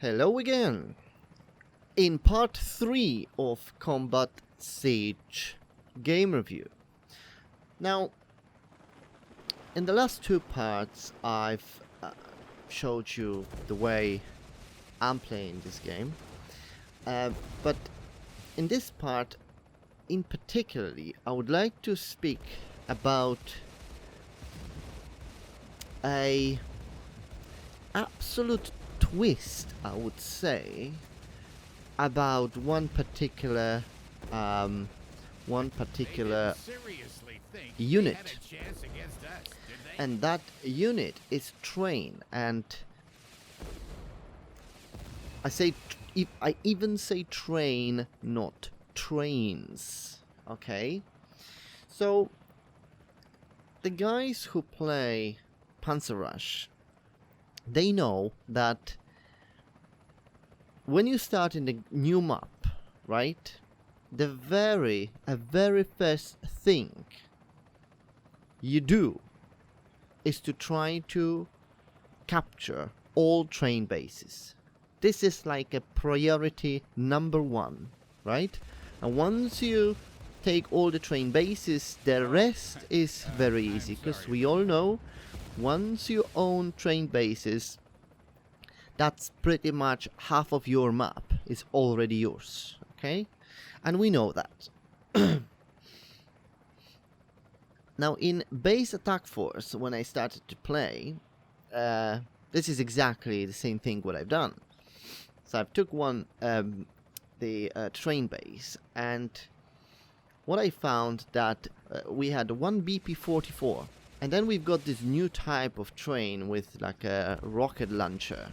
Hello again! In part 3 of Combat Siege game review. Now, in the last two parts I've showed you the way I'm playing this game, but in this part in particularly I would like to speak about a absolute twist, I would say, about one particular unit, and that unit is train. And I even say train, not trains. Okay, so the guys who play Panzer Rush, they know that when you start in the new map, right, the very first thing you do is to try to capture all train bases. This is like a priority number one, right? And once you take all the train bases, the rest is very easy, because we all know once you own train bases, that's pretty much half of your map is already yours, okay? And we know that. Now, in base attack force, when I started to play, this is exactly the same thing what I've done. So I've took the train base, and what I found that we had one BP-44, and then we've got this new type of train with like a rocket launcher,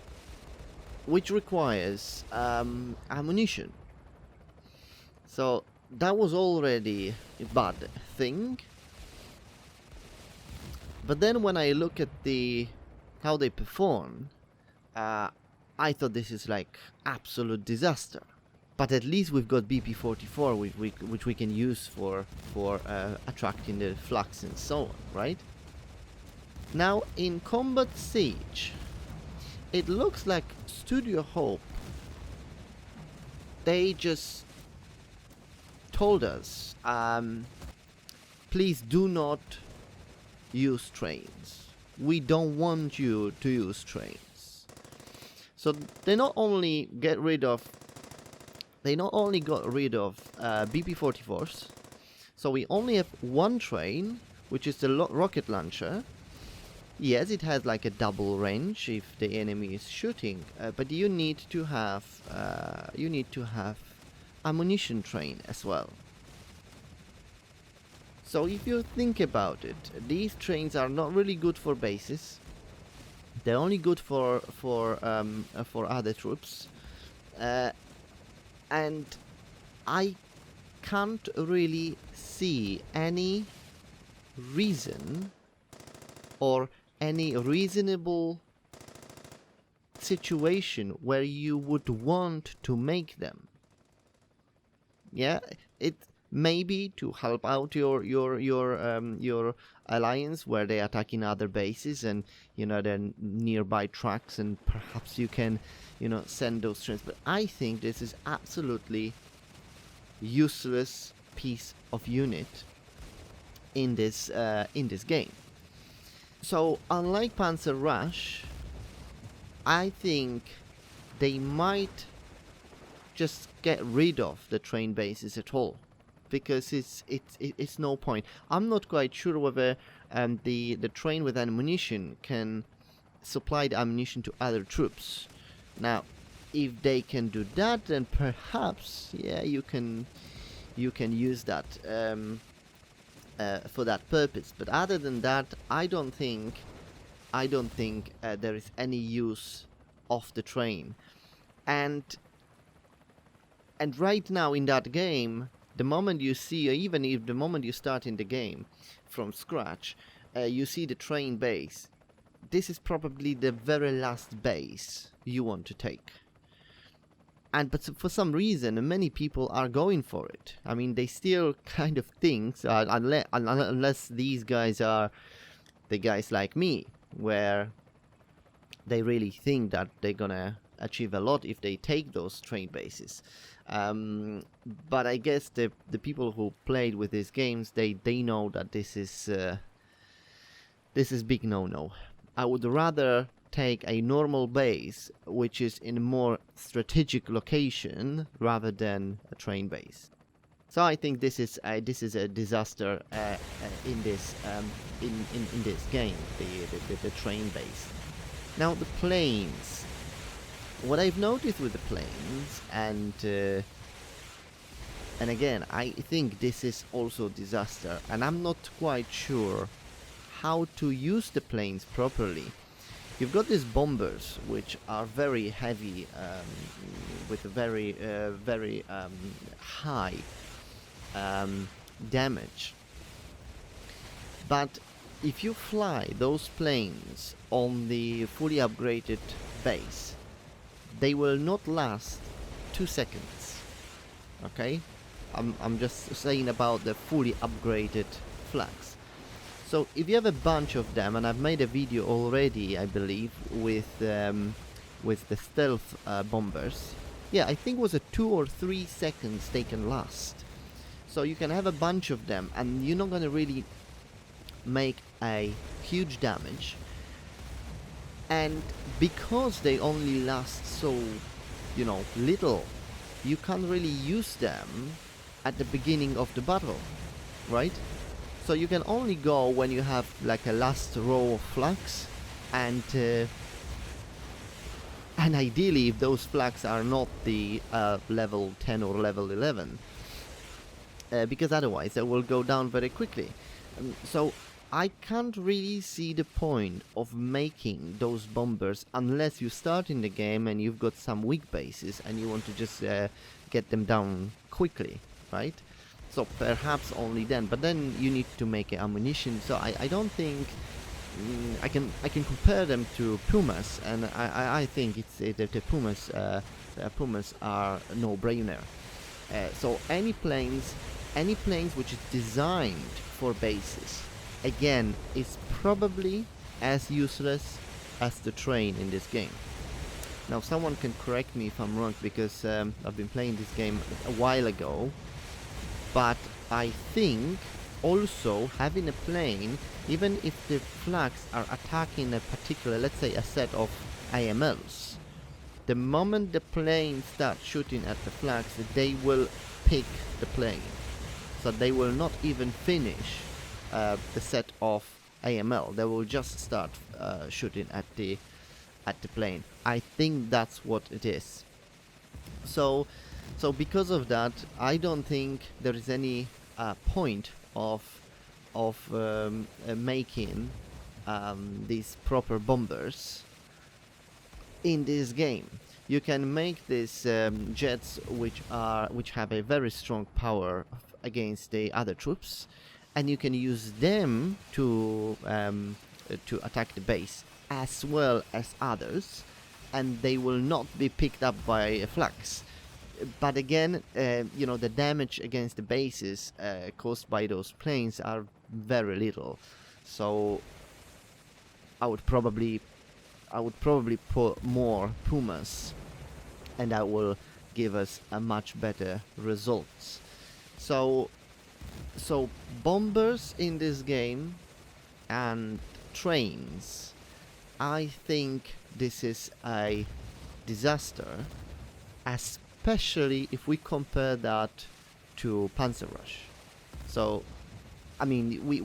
which requires ammunition. So that was already a bad thing. But then when I look at how they perform, I thought this is like absolute disaster. But at least we've got BP-44, which we can use for attracting the flux and so on, right? Now in Combat Siege, it looks like Studio Hope, they just told us, please do not use trains. We don't want you to use trains. So they not only got rid of BP-44s, so we only have one train, which is the rocket launcher. Yes, it has like a double range if the enemy is shooting, but you need to have ammunition train as well. So if you think about it, these trains are not really good for bases. They're only good for other troops, and I can't really see any reason or any reasonable situation where you would want to make them. Yeah, it maybe to help out your alliance where they attack in other bases, and they're nearby tracks, and perhaps you can send those trains. But I think this is absolutely useless piece of unit in this game. So, unlike Panzer Rush, I think they might just get rid of the train bases at all, because it's no point. I'm not quite sure whether the train with ammunition can supply the ammunition to other troops. Now, if they can do that, then perhaps you can use that for that purpose. But other than that, I don't think there is any use of the train. And right now in that game, the moment you see, or even if the moment you start in the game from scratch, you see the train base, this is probably the very last base you want to take. But for some reason, many people are going for it. I mean, they still kind of think, unless these guys are the guys like me, where they really think that they're gonna achieve a lot if they take those train bases. But I guess the people who played with these games, they know that this is big no-no. I would rather take a normal base which is in a more strategic location rather than a train base. So I think this is a disaster in this in this game, the train base. Now the planes. What I've noticed with the planes, and again, I think this is also a disaster, and I'm not quite sure how to use the planes properly. You've got these bombers, which are very heavy, with a very high damage. But if you fly those planes on the fully upgraded base, they will not last 2 seconds. Okay? I'm just saying about the fully upgraded flags. So if you have a bunch of them, and I've made a video already, I believe, with the stealth bombers. Yeah, I think it was a 2 or 3 seconds they can last. So you can have a bunch of them, and you're not gonna really make a huge damage. And because they only last so, little, you can't really use them at the beginning of the battle, right? So you can only go when you have like a last row of flags, and ideally if those flags are not the level 10 or level 11, because otherwise they will go down very quickly. So I can't really see the point of making those bombers unless you start in the game and you've got some weak bases and you want to just get them down quickly, right? So perhaps only then, but then you need to make ammunition. So I don't think I can compare them to Pumas, and I think the Pumas are no-brainer. So any planes which is designed for bases, again, is probably as useless as the train in this game. Now someone can correct me if I'm wrong, because I've been playing this game a while ago, but I think also having a plane, even if the flags are attacking a particular, let's say a set of AMLs, the moment the plane starts shooting at the flags, they will pick the plane. So they will not even finish the set of AML. They will just start shooting at the plane. I think that's what it is. So because of that, I don't think there is any point of making these proper bombers in this game. You can make these jets which have a very strong power against the other troops, and you can use them to attack the base as well as others, and they will not be picked up by flags. But again, the damage against the bases caused by those planes are very little. So I would probably put more Pumas, and that will give us a much better results. So bombers in this game and trains, I think this is a disaster, especially if we compare that to Panzer Rush. So I mean,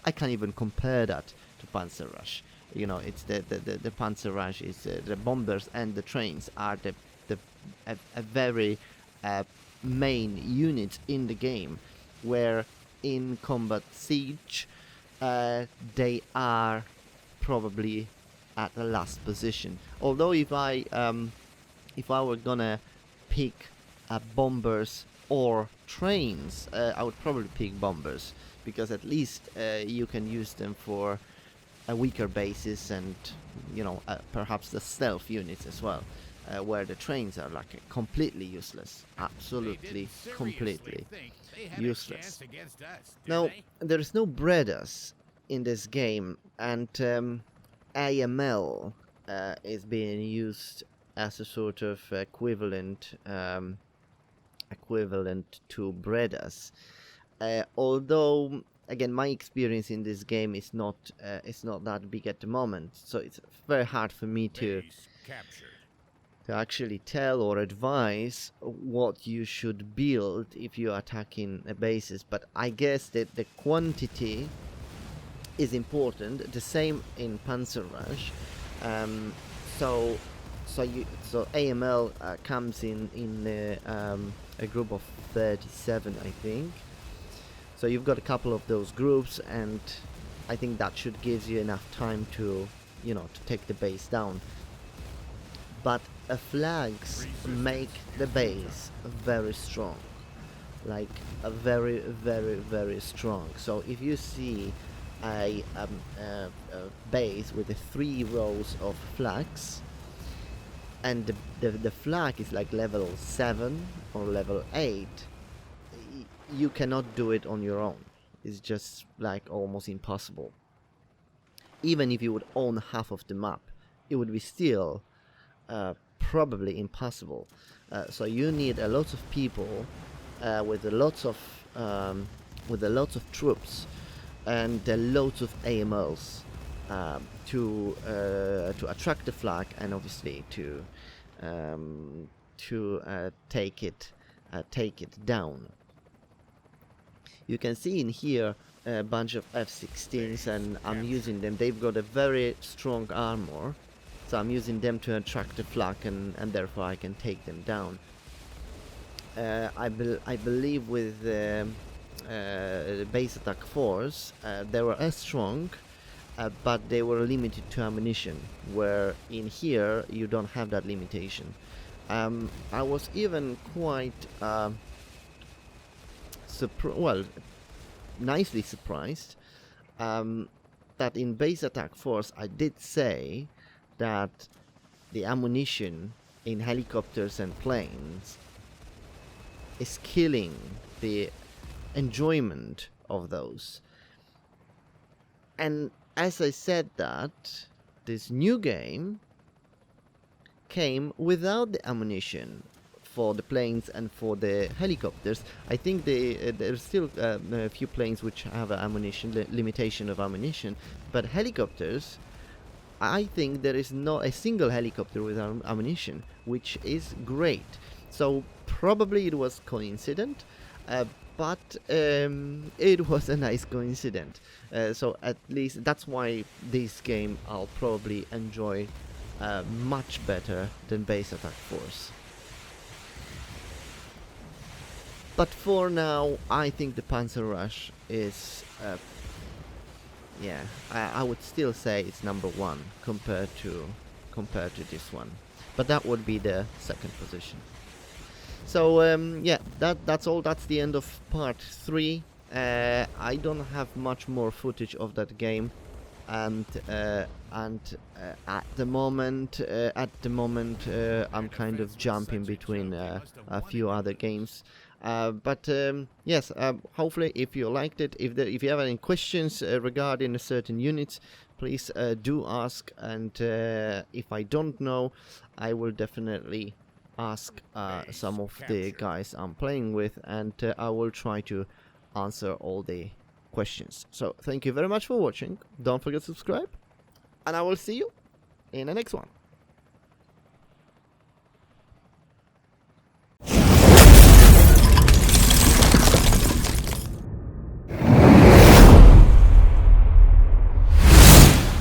I can't even compare that to Panzer Rush. It's the Panzer Rush is the bombers and the trains are a very main units in the game, where in combat siege they are probably at the last position. Although if I were gonna pick bombers or trains, I would probably pick bombers, because at least you can use them for a weaker basis, and perhaps the stealth units as well, where the trains are like completely useless, absolutely completely useless. Now there is no Bredas in this game, and AML is being used as a sort of equivalent to breeders. Although, again, my experience in this game is not that big at the moment, so it's very hard for me to actually tell or advise what you should build if you're attacking a bases. But I guess that the quantity is important. The same in Panzer Rush. So AML comes in a group of 37, I think. So you've got a couple of those groups, and I think that should give you enough time to, to take the base down. But flags make the base very strong, like a very, very, very strong. So if you see a base with 3 rows of flags, and the flag is like level 7 or level 8, you cannot do it on your own. It's just like almost impossible. Even if you would own half of the map, it would be still probably impossible. So you need a lot of people with a lots of troops and loads of AMLs to attract the flag, and obviously to take it down. You can see in here a bunch of F-16s, and I'm using them. They've got a very strong armor, so I'm using them to attract the flak, and therefore I can take them down. I believe with the base attack force, they were as strong, but they were limited to ammunition, where in here you don't have that limitation. I was even quite nicely surprised that in base attack force I did say that the ammunition in helicopters and planes is killing the enjoyment of those. And as I said that, this new game came without the ammunition for the planes and for the helicopters. I think there's still a few planes which have an ammunition limitation of ammunition, but helicopters, I think there is not a single helicopter with ammunition, which is great. So probably it was coincident, but it was a nice coincidence. So at least that's why this game I'll probably enjoy much better than base attack force. But for now, I think the Panzer Rush is, I would still say it's number 1 compared to this one. But that would be the second position. So that's all. That's the end of part 3. I don't have much more footage of that game, and at the moment I'm kind of jumping between a few other games. But yes, hopefully if you liked it, if you have any questions regarding certain units, please do ask, and if I don't know, I will definitely ask some of the guys I'm playing with, and I will try to answer all the questions. So thank you very much for watching. Don't forget to subscribe, and I will see you in the next one.